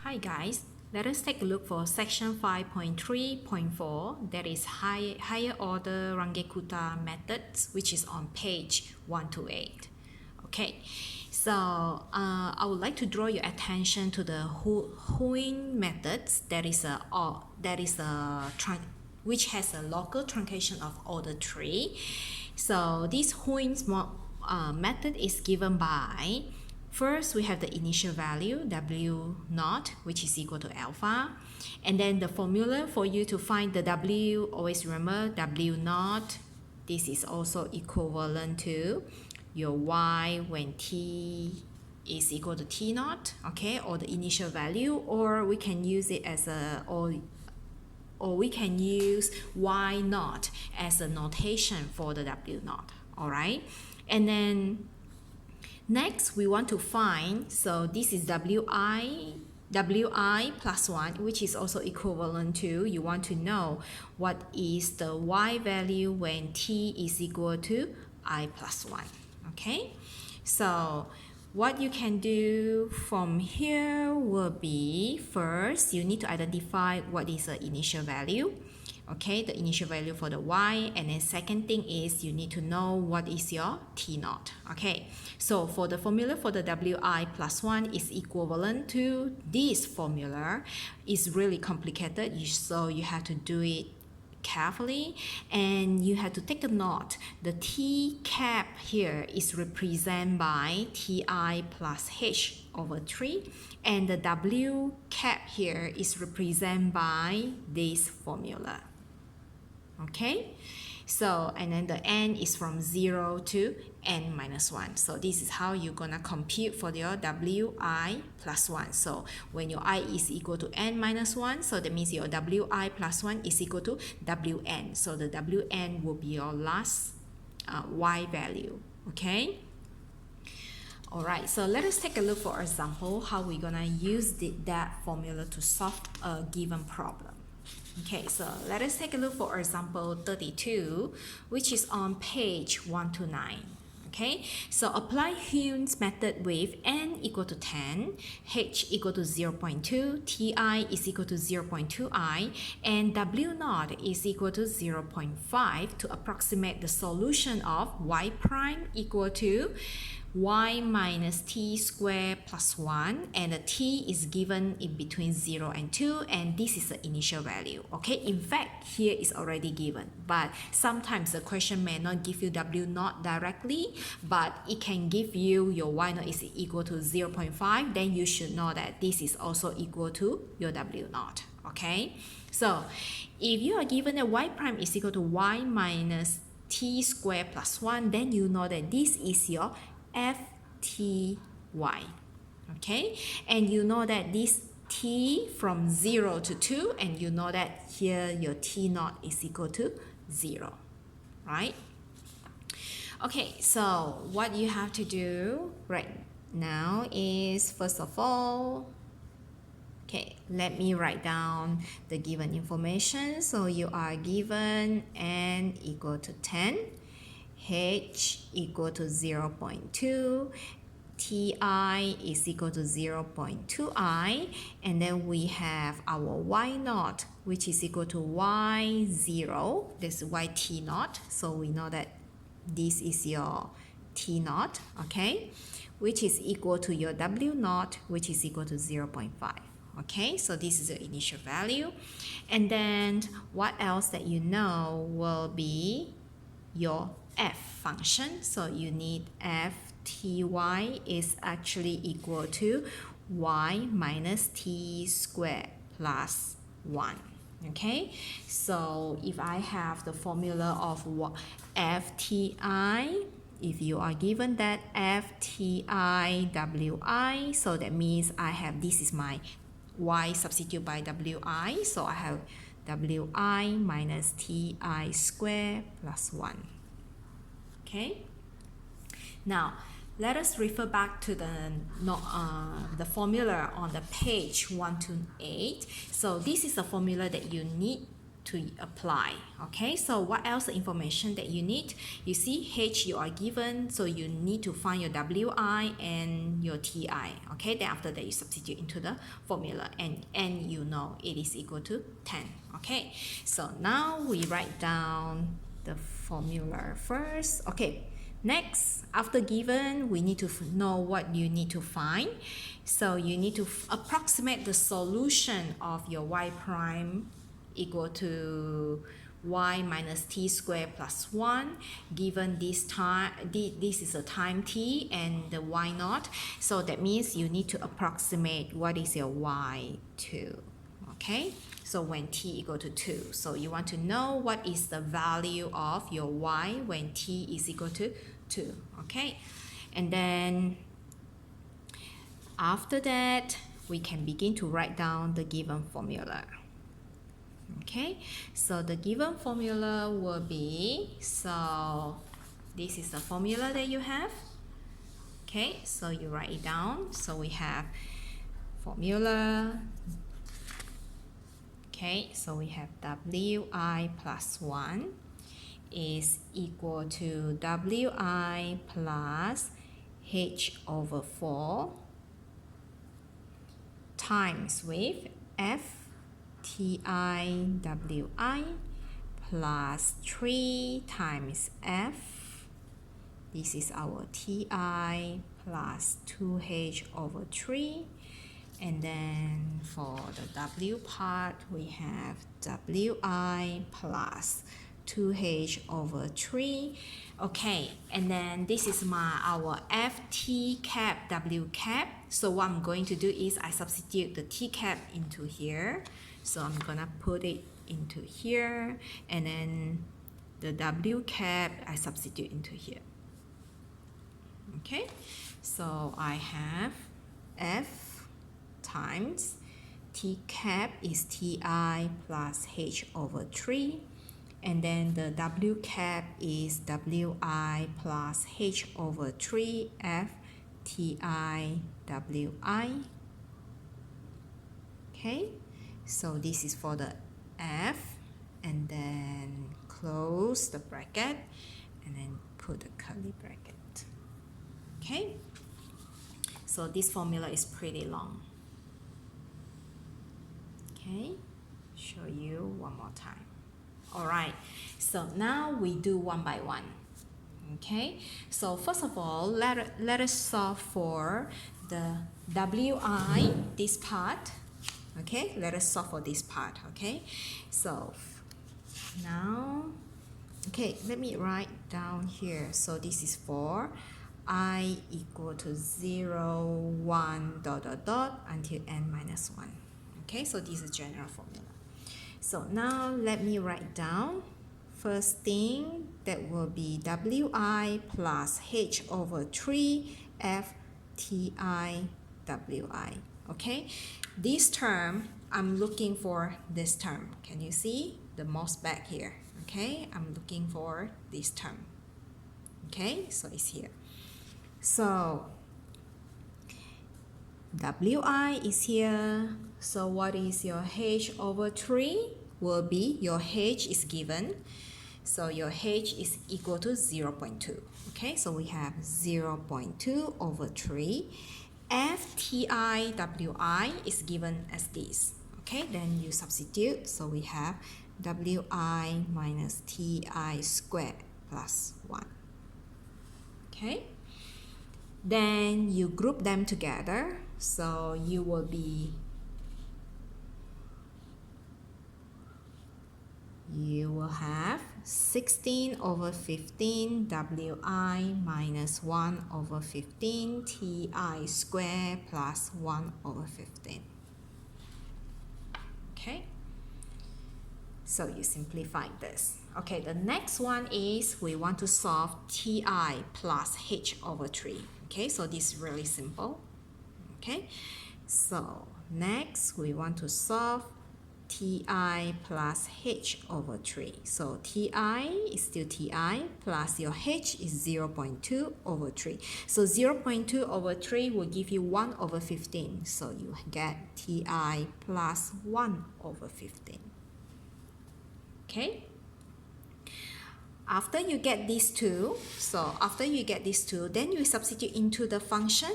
Hi guys, let us take a look for section 5.3.4, that is higher order Runge-Kutta methods, which is on page 128. Okay, so I would like to draw your attention to the Huynh methods, which has a local truncation of order 3. So this Huynh method is given by, first we have the initial value W naught, which is equal to alpha, and then the formula for you to find the W, always remember W naught, this is also equivalent to your Y when T is equal to T naught, okay, or the initial value, or we can use it as a, or we can use Y naught as a notation for the W naught, all right? And then next we want to find, so this is Wi plus 1, which is also equivalent to, you want to know what is the Y value when T is equal to I plus 1, okay? So what you can do from here will be, first you need to identify what is the initial value, okay, the initial value for the Y, and then second thing is you need to know what is your T naught, okay? So for the formula for the Wi plus 1 is equivalent to this formula. It's really complicated, so you have to do it carefully, and you have to take a note. The T cap here is represented by Ti plus H over 3, and the W cap here is represented by this formula. Okay, so and then the n is from 0 to n minus 1. So this is how you're gonna compute for your Wi plus 1. So when your I is equal to n minus 1, so that means your Wi plus 1 is equal to Wn. So the Wn will be your last Y value, okay? Alright, so let us take a look for example how we're gonna use that formula to solve a given problem. Okay, so let us take a look for example 32, which is on page 129. Okay, so apply Huynh's method with n equal to 10, h equal to 0.2, ti is equal to 0.2i, and w naught is equal to 0.5 to approximate the solution of y prime equal to y minus t squared plus 1, and the t is given in between 0 and 2, and this is the initial value, okay? In fact, here is already given, but sometimes the question may not give you w naught directly, but it can give you your y naught is equal to 0.5, then you should know that this is also equal to your w naught, okay? So if you are given that y prime is equal to y minus t squared plus 1, then you know that this is your FTY, okay? And you know that this T from 0 to 2, and you know that here your T naught is equal to 0, right? Okay, so what you have to do right now is, first of all, okay, let me write down the given information. So you are given n equal to 10, h equal to 0.2, ti is equal to 0.2i, and then we have our y naught, which is equal to y0, this is yt naught, so we know that this is your t naught, okay, which is equal to your w naught, which is equal to 0.5. Okay, so this is the initial value, and then what else that you know will be your f function. So you need fty is actually equal to y minus t squared plus 1. Okay, so if I have the formula of fti, if you are given that fti so that means I have, this is my y substitute by wi, so I have wi minus ti squared plus 1. Okay, now let us refer back to the formula on the page 128. So this is a formula that you need to apply. Okay, so what else the information that you need? You see H you are given, so you need to find your WI and your TI. Okay, then after that you substitute into the formula, and N you know it is equal to 10. Okay, so now we write down the formula first. Okay, next, after given, we need to know what you need to find. So you need to approximate the solution of your y prime equal to y minus t squared plus 1, given this time, this is a time t and the y naught. So that means you need to approximate what is your y2. Okay, so when t equal to 2, so you want to know what is the value of your y when t is equal to 2. Okay, and then after that we can begin to write down the given formula. Okay, so the given formula will be, so this is the formula that you have. Okay, so you write it down. So we have formula. Okay, so we have Wi plus 1 is equal to Wi plus h over 4 times with f ti wi plus 3 times f. This is our ti plus 2h over 3. And then for the w part, we have wi plus 2h over 3. Okay, and then this is our ft cap w cap. So what I'm going to do is I substitute the t cap into here. So I'm gonna put it into here, and then the w cap I substitute into here. Okay, so I have f times t cap is ti plus h over 3, and then the w cap is wi plus h over 3 f ti wi. Okay, so this is for the f, and then close the bracket and then put a curly bracket. Okay, so this formula is pretty long. Okay, show you one more time. All right, so now we do one by one. Okay, so first of all, let us solve for the wi, this part. Okay, let us solve for this part. Okay, so now, okay, let me write down here. So this is for I equal to 0, 1, dot, dot, dot, until n minus 1. Okay, so this is general formula. So now let me write down. First thing, that will be wi plus h over 3 f ti wi. Okay, this term, I'm looking for this term. Can you see the mouse back here? Okay, I'm looking for this term. Okay, so it's here. So wi is here. So what is your h over 3? Will be your h is given. So your h is equal to 0.2. Okay, so we have 0.2 over 3. FTIWI is given as this. Okay, then you substitute. So we have WI minus TI squared plus 1. Okay, then you group them together. So you will be, you will have 16 over 15 Wi minus 1 over 15 Ti squared plus 1 over 15. Okay, so you simplify this. Okay, the next one is we want to solve Ti plus h over 3. Okay, so this is really simple. Okay, so next we want to solve Ti plus h over 3. So Ti is still Ti plus your h is 0.2 over 3. So 0.2 over 3 will give you 1 over 15. So you get Ti plus 1 over 15. Okay. After you get these two, then you substitute into the function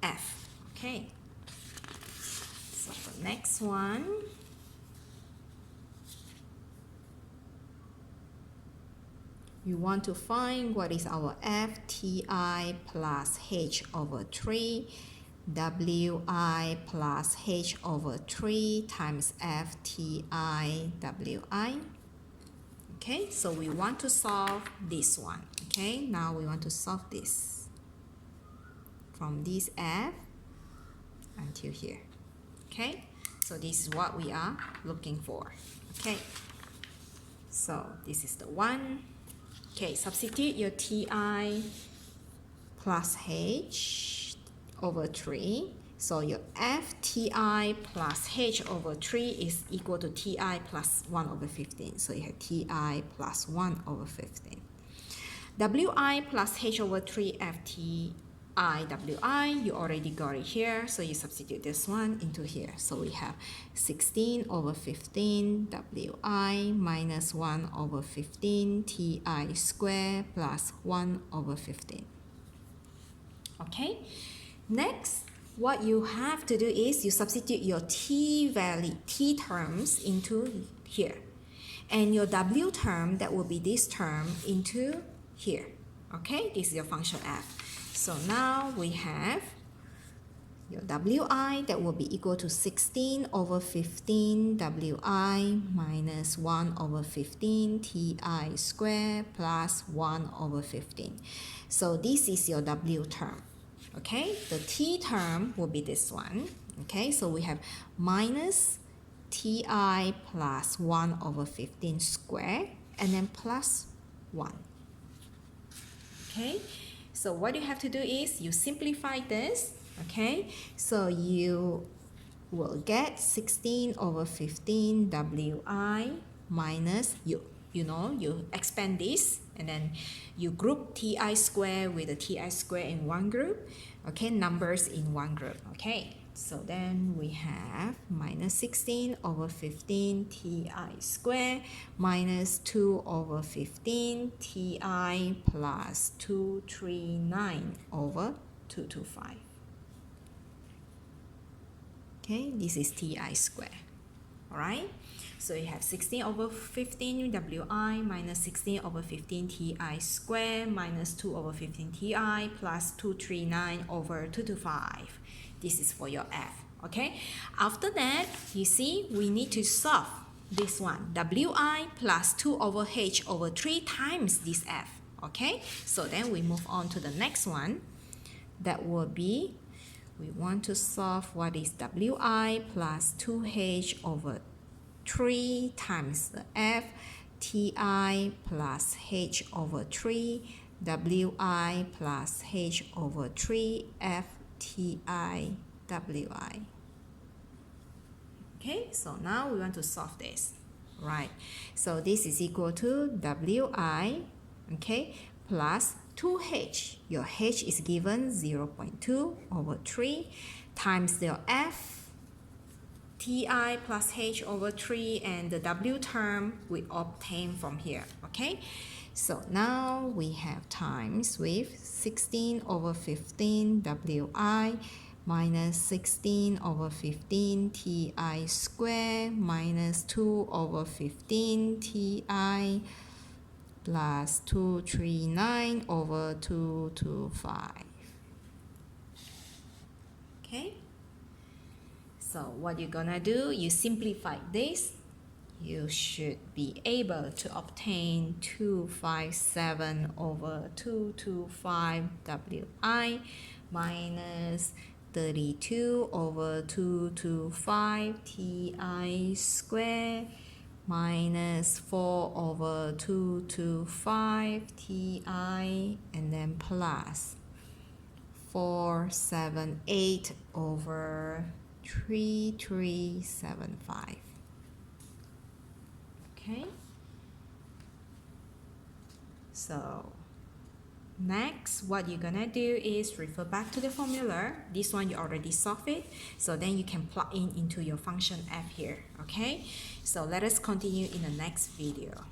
f. Okay. So the next one, you want to find what is our f, ti plus h over 3 wi plus h over 3 times f ti wi. Okay, so we want to solve this one. Okay, now we want to solve this from this f until here. Okay, so this is what we are looking for. Okay, so this is the one. Okay, substitute your ti plus h over 3. So your f ti plus h over 3 is equal to ti plus 1 over 15. So you have ti plus 1 over 15. wi plus h over 3 f ti wi, you already got it here. So you substitute this one into here. So we have 16 over 15 wi minus 1 over 15 ti squared plus 1 over 15. Okay, next, what you have to do is you substitute your t terms into here. And your w term, that will be this term, into here. Okay, this is your function f. So now we have your wi, that will be equal to 16 over 15 wi minus 1 over 15 ti squared plus 1 over 15. So this is your w term. Okay, the t term will be this one. Okay, so we have minus ti plus 1 over 15 squared and then plus 1. Okay, so what you have to do is you simplify this. Okay, so you will get 16 over 15 wi minus you expand this and then you group ti squared with the ti squared in one group. Okay, numbers in one group. Okay, so then we have minus 16 over 15 ti squared minus 2 over 15 ti plus 239 over 225. Okay, this is ti squared. Alright, so you have 16 over 15 wi minus 16 over 15 ti squared minus 2 over 15 ti plus 239 over 225. This is for your f. Okay, after that, you see, we need to solve this one. Wi plus 2 over h over 3 times this f. Okay, so then we move on to the next one. That will be, we want to solve what is wi plus 2h over 3 times the f ti plus h over 3 wi plus h over 3 f ti wi. Okay, so now we want to solve this. Right, so this is equal to wi, okay, plus 2h. Your h is given 0.2 over 3 times your f ti plus h over 3 and the w term we obtain from here. Okay, so now we have times with 16 over 15 wi minus 16 over 15 ti squared minus 2 over 15 ti plus 239 over 225. Okay, so what you're gonna do, you simplify this, you should be able to obtain 257 over 225 wi minus 32 over 225 ti squared minus 4 over 225 ti and then plus 478 over 3375. Okay, so Next, what you're gonna do is refer back to the formula. This one you already solved it, so then you can plug in into your function f here, okay? So let us continue in the next video.